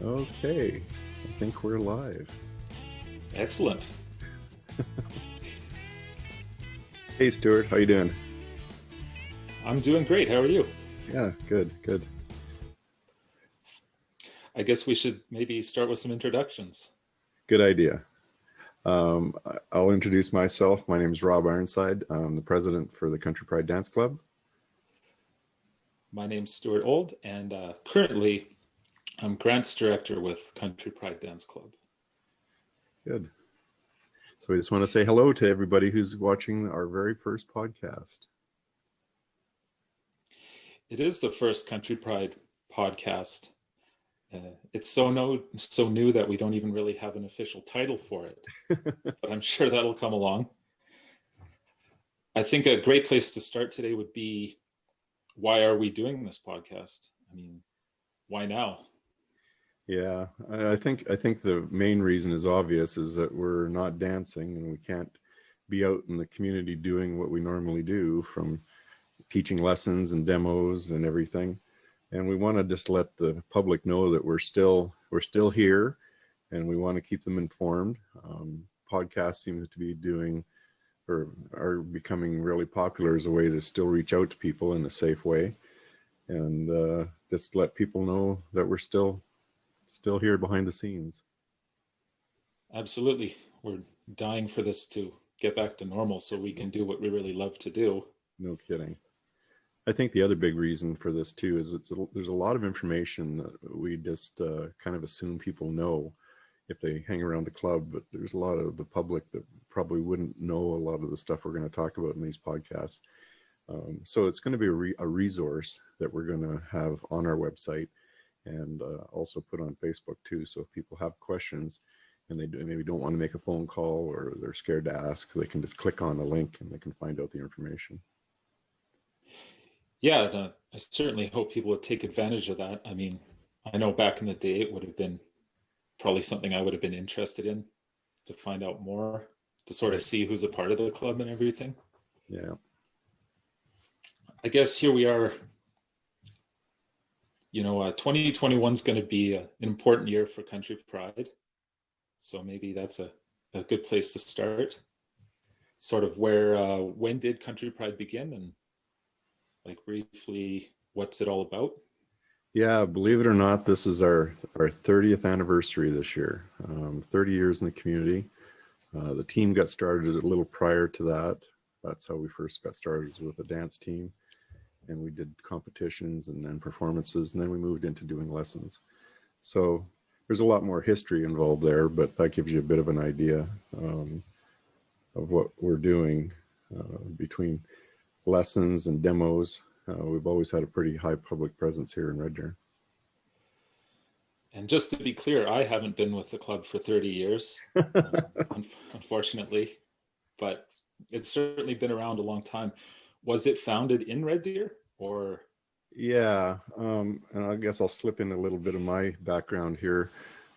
Okay, I think we're live. Excellent. Hey Stuart, how you doing? I'm doing great. How are you? Yeah, good, good. I guess we should maybe start with some introductions. Good idea. I'll introduce myself. My name is Rob Ironside. I'm the president for the Country Pride Dance Club. My name's Stuart Old, and currently I'm grants director with Country Pride Dance Club. Good. So we just want to say hello to everybody who's watching our very first podcast. It is the first Country Pride podcast. It's so new that we don't even really have an official title for it, but I'm sure that'll come along. I think a great place to start today would be, why are we doing this podcast? I mean, why now? Yeah, I think the main reason is obvious, is that we're not dancing and we can't be out in the community doing what we normally do, from teaching lessons and demos and everything. And we want to just let the public know that we're still here, and we want to keep them informed. Podcasts seem to be doing, or are becoming really popular as a way to still reach out to people in a safe way, and just let people know that we're still here behind the scenes. Absolutely. We're dying for this to get back to normal so we can do what we really love to do. No kidding. I think the other big reason for this too is there's a lot of information that we just kind of assume people know if they hang around the club, but there's a lot of the public that probably wouldn't know a lot of the stuff we're going to talk about in these podcasts. So it's going to be a resource that we're going to have on our website, and also put on Facebook too. So if people have questions and they maybe don't want to make a phone call, or they're scared to ask, they can just click on a link and they can find out the information. Yeah, I certainly hope people would take advantage of that. I mean, I know back in the day it would have been probably something I would have been interested in, to find out more, to sort of Right. see who's a part of the club and everything. Yeah. I guess here we are. 2021 is going to be an important year for Country Pride. So maybe that's a good place to start. Sort of when did Country Pride begin, and like briefly, what's it all about? Yeah, believe it or not, this is our 30th anniversary this year. 30 years in the community. The team got started a little prior to that. That's how we first got started, was with a dance team, and we did competitions and then performances, and then we moved into doing lessons. So there's a lot more history involved there, but that gives you a bit of an idea of what we're doing between lessons and demos. We've always had a pretty high public presence here in Red Deer. And just to be clear, I haven't been with the club for 30 years, unfortunately, but it's certainly been around a long time. Was it founded in Red Deer, or? Yeah, and I guess I'll slip in a little bit of my background here.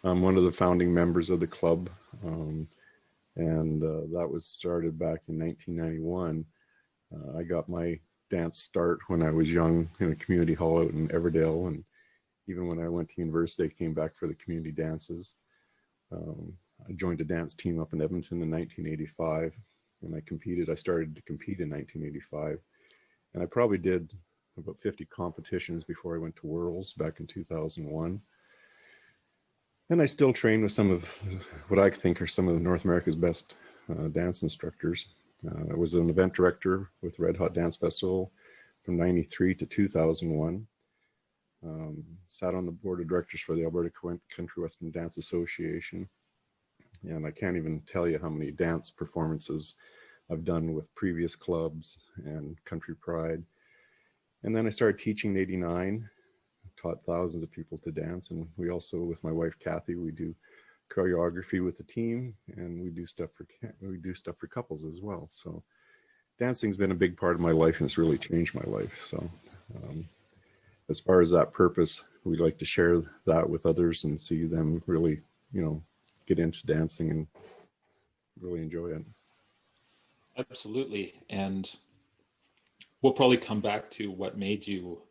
I'm one of the founding members of the club, and that was started back in 1991. I got my dance start when I was young in a community hall out in Everdale, and even when I went to university, I came back for the community dances. I joined a dance team up in Edmonton in 1985, and I started to compete in 1985, and I probably did about 50 competitions before I went to Worlds back in 2001. And I still train with some of what I think are some of North America's best dance instructors. I was an event director with Red Hot Dance Festival from 93 to 2001. Sat on the board of directors for the Alberta Country Western Dance Association. And I can't even tell you how many dance performances I've done with previous clubs and Country Pride. And then I started teaching in 89, taught thousands of people to dance. And we also, with my wife, Kathy, we do choreography with the team, and we do stuff for couples as well. So dancing's been a big part of my life, and it's really changed my life. So as far as that purpose, we like to share that with others and see them really, get into dancing and really enjoy it. Absolutely. And we'll probably come back to what made you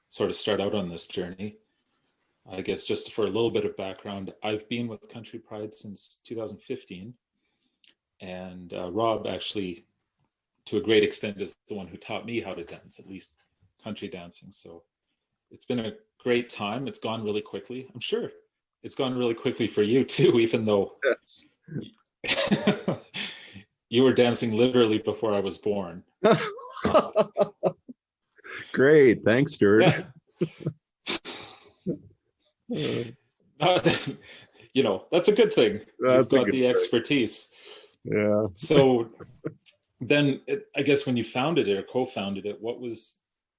sort of start out on this journey. I guess just for a little bit of background, I've been with Country Pride since 2015, and Rob actually, to a great extent, is the one who taught me how to dance, at least country dancing. So it's been a great time. It's gone really quickly. I'm sure it's gone really quickly for you too, even though Yes. you were dancing literally before I was born. Uh, Great. Thanks, Stuart. yeah. That's a good thing. You've That's a got good the thing. expertise. Yeah. So then I guess when you founded it or co-founded it, what was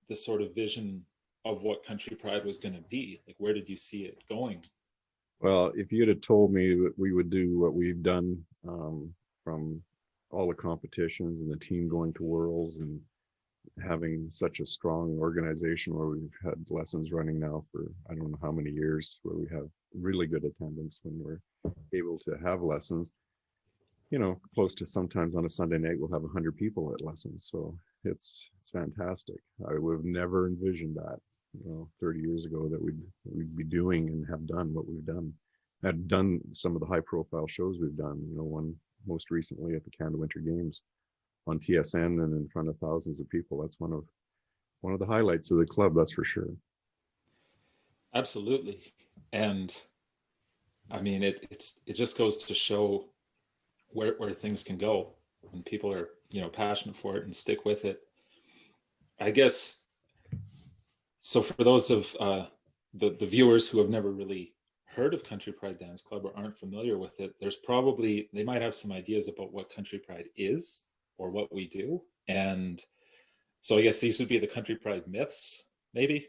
the sort of vision of what Country Pride was going to be? Like, where did you see it going? Well, if you'd have told me that we would do what we've done, from all the competitions and the team going to Worlds and having such a strong organization where we've had lessons running now for I don't know how many years, where we have really good attendance when we're able to have lessons, close to sometimes on a Sunday night we'll have 100 people at lessons. So it's fantastic. I would have never envisioned that 30 years ago that we'd be doing and have done what we've done. Had done some of the high profile shows we've done, one most recently at the Canada Winter Games on TSN and in front of thousands of people. That's one of the highlights of the club, that's for sure. Absolutely. And I mean, it just goes to show where things can go when people are, passionate for it and stick with it. I guess, so for those of the viewers who have never really heard of Country Pride Dance Club or aren't familiar with it, they might have some ideas about what Country Pride is or what we do. And so I guess these would be the Country Pride myths, maybe.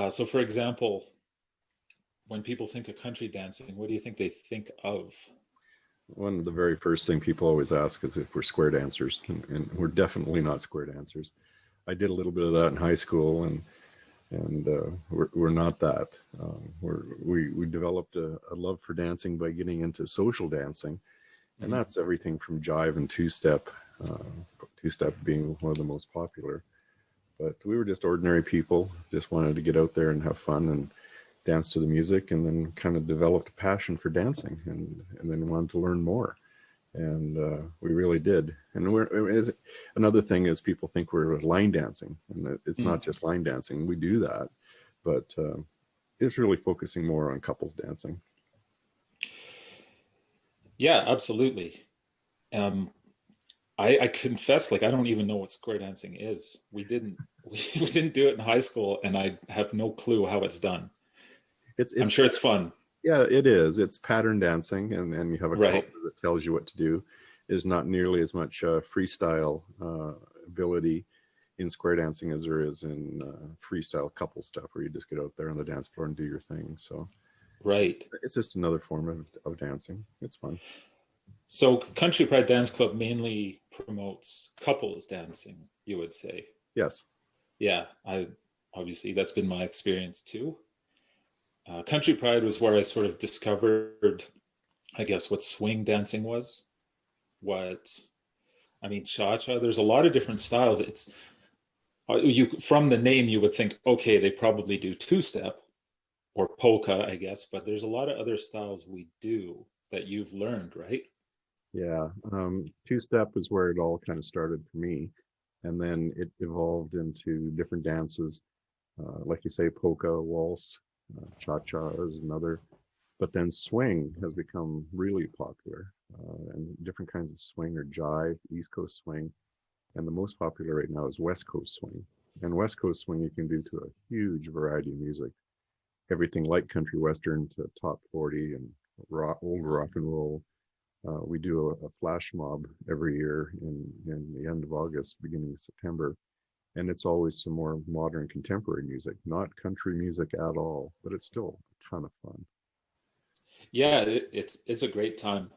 So for example, when people think of country dancing, what do you think they think of? One of the very first thing people always ask is if we're square dancers, and we're definitely not square dancers. I did a little bit of that in high school, and we're not that. We developed a love for dancing by getting into social dancing, and that's everything from jive and two-step, two-step being one of the most popular. But we were just ordinary people, just wanted to get out there and have fun and dance to the music, and then kind of developed a passion for dancing, and then wanted to learn more. And we really did. And another thing is people think we're line dancing, and it's not just line dancing. We do that, but it's really focusing more on couples dancing. Yeah, absolutely. I confess, like, I don't even know what square dancing is. We didn't do it in high school, and I have no clue how it's done. I'm sure it's fun. Yeah, it is. It's pattern dancing, and you have a Right. color that tells you what to do. Is not nearly as much freestyle ability in square dancing as there is in freestyle couple stuff, where you just get out there on the dance floor and do your thing. So Right. it's just another form of dancing. It's fun. So Country Pride Dance Club mainly promotes couples dancing, you would say. Yes. Yeah, obviously that's been my experience too. Country Pride was where I sort of discovered, I guess, what swing dancing was. Cha-cha. There's a lot of different styles. It's you from the name you would think, okay, they probably do two-step or polka, I guess, but there's a lot of other styles we do that you've learned, right? Yeah. Two-step is where it all kind of started for me, and then it evolved into different dances, like you say, polka, waltz, cha-cha is another. But then swing has become really popular, and different kinds of swing or jive, East Coast swing, and the most popular right now is West Coast swing. And West Coast swing you can do to a huge variety of music, everything like country western to top 40 and old rock and roll. We do a flash mob every year in the end of August, beginning of September, and it's always some more modern contemporary music, not country music at all, but it's still a ton of fun. Yeah, it's a great time,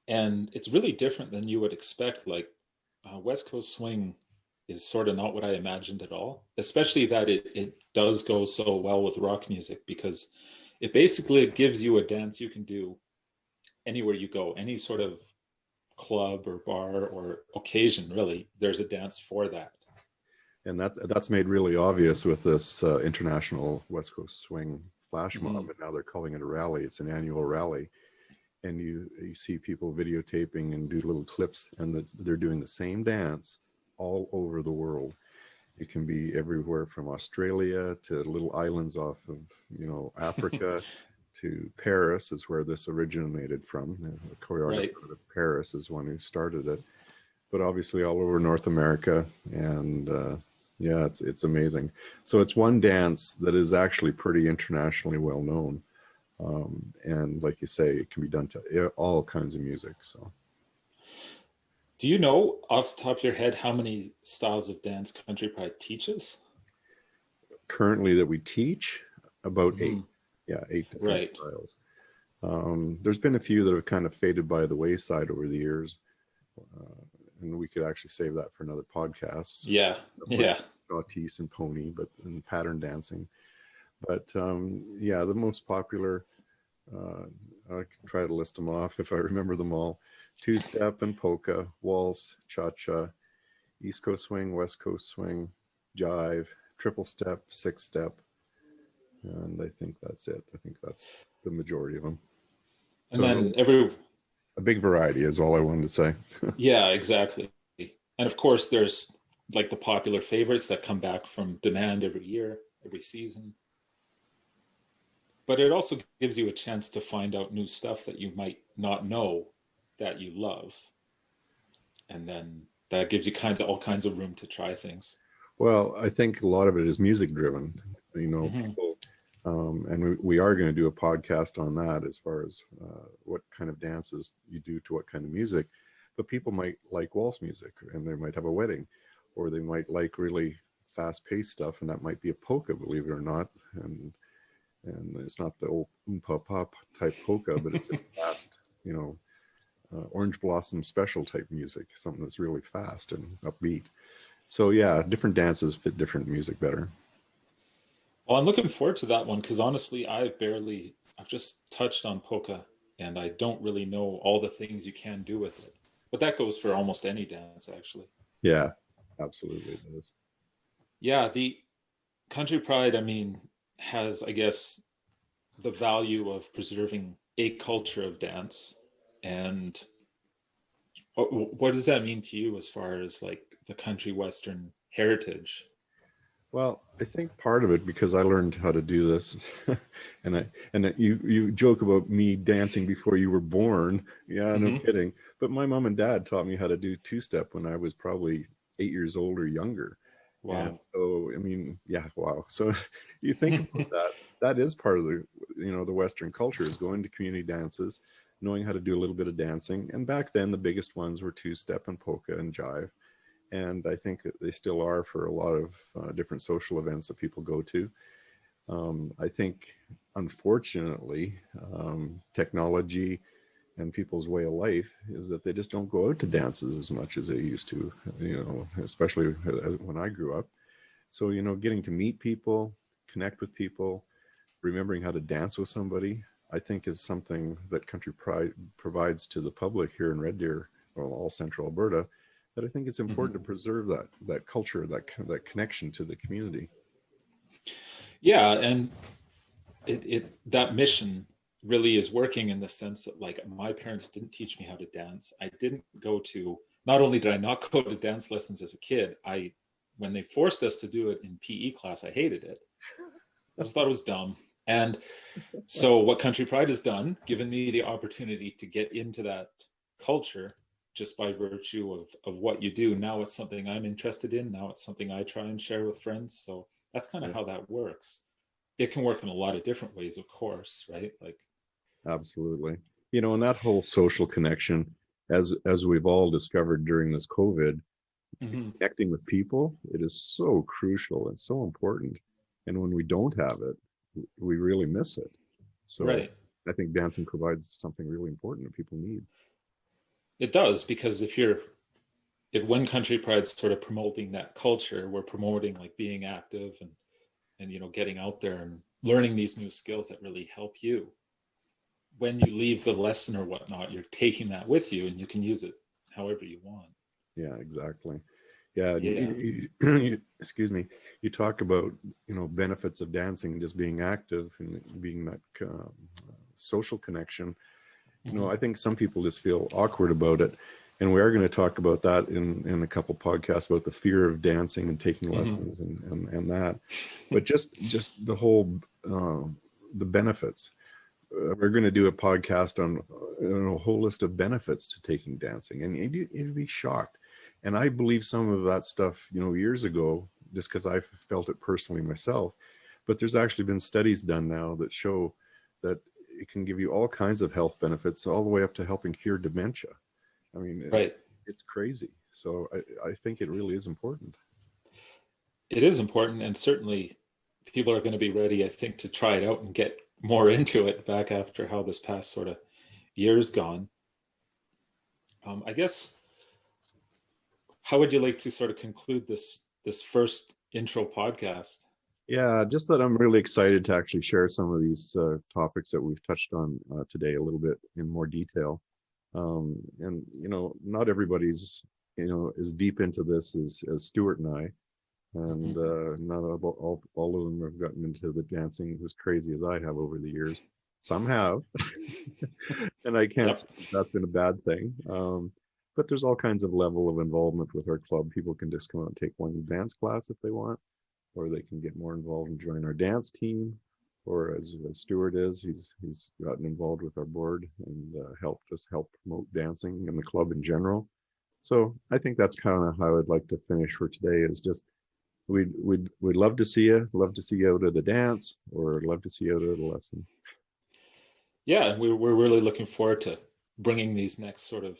and it's really different than you would expect. Like West Coast swing is sort of not what I imagined at all, especially that it does go so well with rock music, because it basically gives you a dance you can do anywhere you go, any sort of club or bar or occasion, really. There's a dance for that. And that's made really obvious with this international West Coast Swing flash mob, and now they're calling it a rally. It's an annual rally, and you see people videotaping and do little clips, and they're doing the same dance all over the world. It can be everywhere from Australia to little islands off of, Africa to Paris is where this originated from. The choreographer Right. of Paris is one who started it, but obviously all over North America. And yeah, it's amazing. So it's one dance that is actually pretty internationally well known. And like you say, it can be done to all kinds of music. So Do you know off the top of your head how many styles of dance Country Pride teaches? currently that we teach, about Mm-hmm. eight. Yeah, eight different Right. styles. There's been a few that have kind of faded by the wayside over the years. And we could actually save that for another podcast. Yeah. Yeah. Gautis and pony, and pattern dancing. But yeah, the most popular, I can try to list them off if I remember them all: two-step and polka, waltz, cha-cha, East Coast swing, West Coast swing, jive, triple step, six-step, and I think that's it. I think that's the majority of them. And So then a big variety is all I wanted to say. yeah, exactly. And of course, there's like the popular favorites that come back from demand every year, every season. But it also gives you a chance to find out new stuff that you might not know that you love. And then that gives you kind of all kinds of room to try things. Well, I think a lot of it is music driven. Mm-hmm. People, and we are going to do a podcast on that as far as what kind of dances you do to what kind of music. But people might like waltz music, and they might have a wedding, or they might like really fast-paced stuff, and that might be a polka, believe it or not. And it's not the old oompa pop type polka, but it's just fast, Orange Blossom special type music, something that's really fast and upbeat. So yeah, different dances fit different music better. Well, I'm looking forward to that one because honestly, I've just touched on polka and I don't really know all the things you can do with it. But that goes for almost any dance, actually. Yeah, absolutely it is. Yeah, the Country Pride, I mean, has, I guess, the value of preserving a culture of dance. And what does that mean to you as far as like the country Western heritage? Well, I think part of it because I learned how to do this, you joke about me dancing before you were born. Yeah, no Mm-hmm. kidding. But my mom and dad taught me how to do two-step when I was probably 8 years old or younger. And Wow. so, I mean, yeah, wow. So you think about that. That is part of the Western culture is going to community dances, knowing how to do a little bit of dancing. And back then, the biggest ones were two-step and polka and jive. And I think they still are for a lot of different social events that people go to. I think, unfortunately, technology and people's way of life is that they just don't go out to dances as much as they used to, especially when I grew up. So, getting to meet people, connect with people, remembering how to dance with somebody, I think is something that Country Pride provides to the public here in Red Deer, or all central Alberta, that I think it's important Mm-hmm. to preserve that culture, that connection to the community. Yeah, and it that mission really is working in the sense that like my parents didn't teach me how to dance. I didn't go to not only did I not go to dance lessons as a kid, I when they forced us to do it in PE class, I hated it. I just thought it was dumb. And so what Country Pride has done, given me the opportunity to get into that culture just by virtue of what you do. Now it's something I'm interested in. Now it's something I try and share with friends. So that's kind of Yeah, how that works. It can work in a lot of different ways, of course, right? Like, absolutely. And that whole social connection, as we've all discovered during this COVID, mhm, connecting with people, it is so crucial and so important. And when we don't have it, we really miss it. So right. I think dancing provides something really important that people need. It does because if when Country Pride's sort of promoting that culture, we're promoting like being active and getting out there and learning these new skills that really help you. When you leave the lesson or whatnot, you're taking that with you and you can use it however you want. Yeah, exactly. Yeah, Yeah. excuse me. You talk about, benefits of dancing, just being active and being that social connection. Mhm. I think some people just feel awkward about it, and we are going to talk about that in a couple podcasts about the fear of dancing and taking Mhm. lessons and that. But just the whole the benefits. We're going to do a podcast on a whole list of benefits to taking dancing, and you'd be shocked. And I believe some of that stuff, years ago, just because I felt it personally myself. But there's actually been studies done now that show that it can give you all kinds of health benefits, all the way up to helping cure dementia. I mean, Right. it's crazy. So I think it really is important. It is important, and certainly people are going to be ready, I think, to try it out and get more into it back after how this past sort of year's gone. I guess, how would you like to sort of conclude this first intro podcast? Yeah, just that I'm really excited to actually share some of these topics that we've touched on today a little bit in more detail. And not everybody's as deep into this as Stuart and I, and Mhm. not all of them have gotten into the dancing as crazy as I have over the years. Some have, and I can't say Yep. that's been a bad thing. But there's all kinds of level of involvement with our club. People can just come out and take one dance class if they want, or they can get more involved and join our dance team. Or as Stuart is, he's gotten involved with our board and help promote dancing in the club in general. So I think that's kind of how I'd like to finish for today. Is just we'd love to see you, out at a dance, or love to see you out at a lesson. Yeah, and we're really looking forward to bringing these next sort of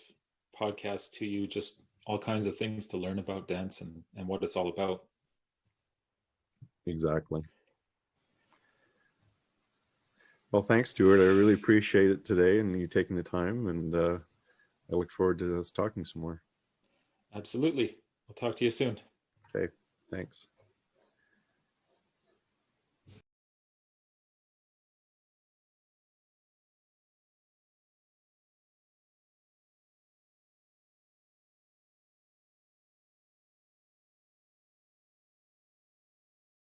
podcasts to you. Just all kinds of things to learn about dance and what it's all about. Exactly. Well, thanks, Stuart. I really appreciate it today and you taking the time, and I look forward to us talking some more. Absolutely. We'll talk to you soon. Okay, thanks.